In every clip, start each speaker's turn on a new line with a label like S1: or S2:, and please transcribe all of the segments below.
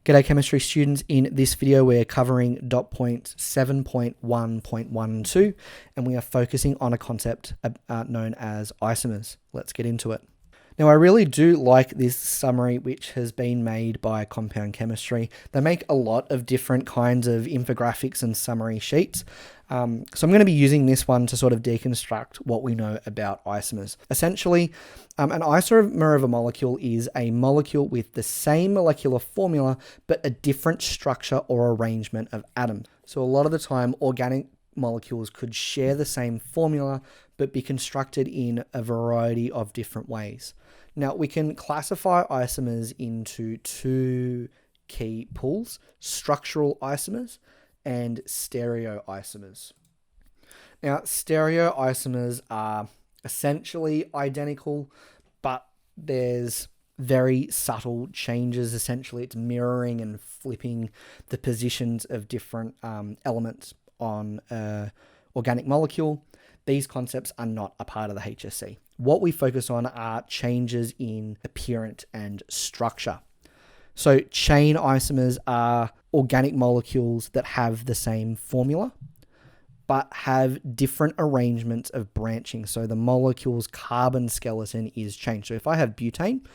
S1: G'day chemistry students, in this video we're covering dot point 7.1.12 and we are focusing on a concept known as isomers. Let's get into it. Now I really do like this summary which has been made by Compound Chemistry. They make a lot of different kinds of infographics and summary sheets. So I'm going to be using this one to sort of deconstruct what we know about isomers. Essentially, an isomer of a molecule is a molecule with the same molecular formula but a different structure or arrangement of atoms. So a lot of the time organic molecules could share the same formula but be constructed in a variety of different ways. Now we can classify isomers into two key pools: structural isomers and stereoisomers. Now stereoisomers are essentially identical, but there's very subtle changes. Essentially it's mirroring and flipping the positions of different elements on an organic molecule. These concepts are not a part of the HSC. What we focus on are changes in appearance and structure. So chain isomers are organic molecules that have the same formula but have different arrangements of branching. So the molecule's carbon skeleton is changed. So if I have butane,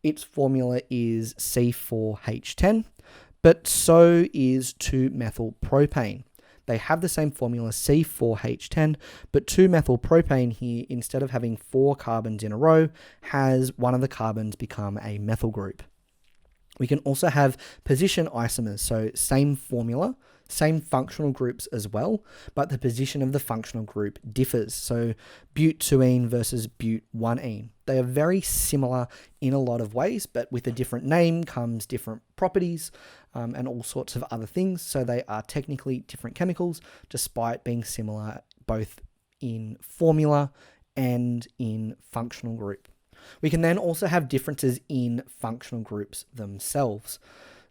S1: its formula is C4H10, but so is 2-methylpropane. They have the same formula, C4H10, but 2-methylpropane here, instead of having 4 carbons in a row, has one of the carbons become a methyl group. We can also have position isomers, so same formula, same functional groups as well, but the position of the functional group differs. So but-2-ene versus but-1-ene. They are very similar in a lot of ways, but with a different name comes different properties and all sorts of other things. So they are technically different chemicals, despite being similar both in formula and in functional group. We can then also have differences in functional groups themselves.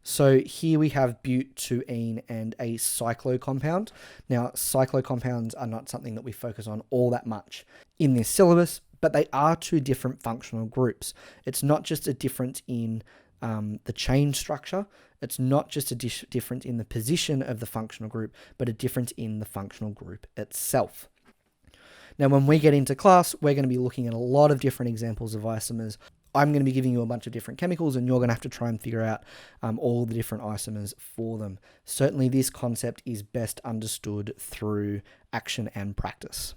S1: So here we have but-2-ene and a cyclocompound. Now, cyclocompounds are not something that we focus on all that much in this syllabus, but they are two different functional groups. It's not just a difference in the chain structure. It's not just a difference in the position of the functional group, but a difference in the functional group itself. Now, when we get into class, we're going to be looking at a lot of different examples of isomers. I'm going to be giving you a bunch of different chemicals and you're going to have to try and figure out all the different isomers for them. Certainly, this concept is best understood through action and practice.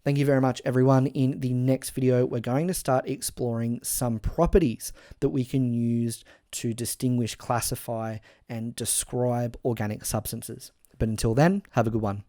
S1: Thank you very much, everyone. In the next video, we're going to start exploring some properties that we can use to distinguish, classify, and describe organic substances. But until then, have a good one.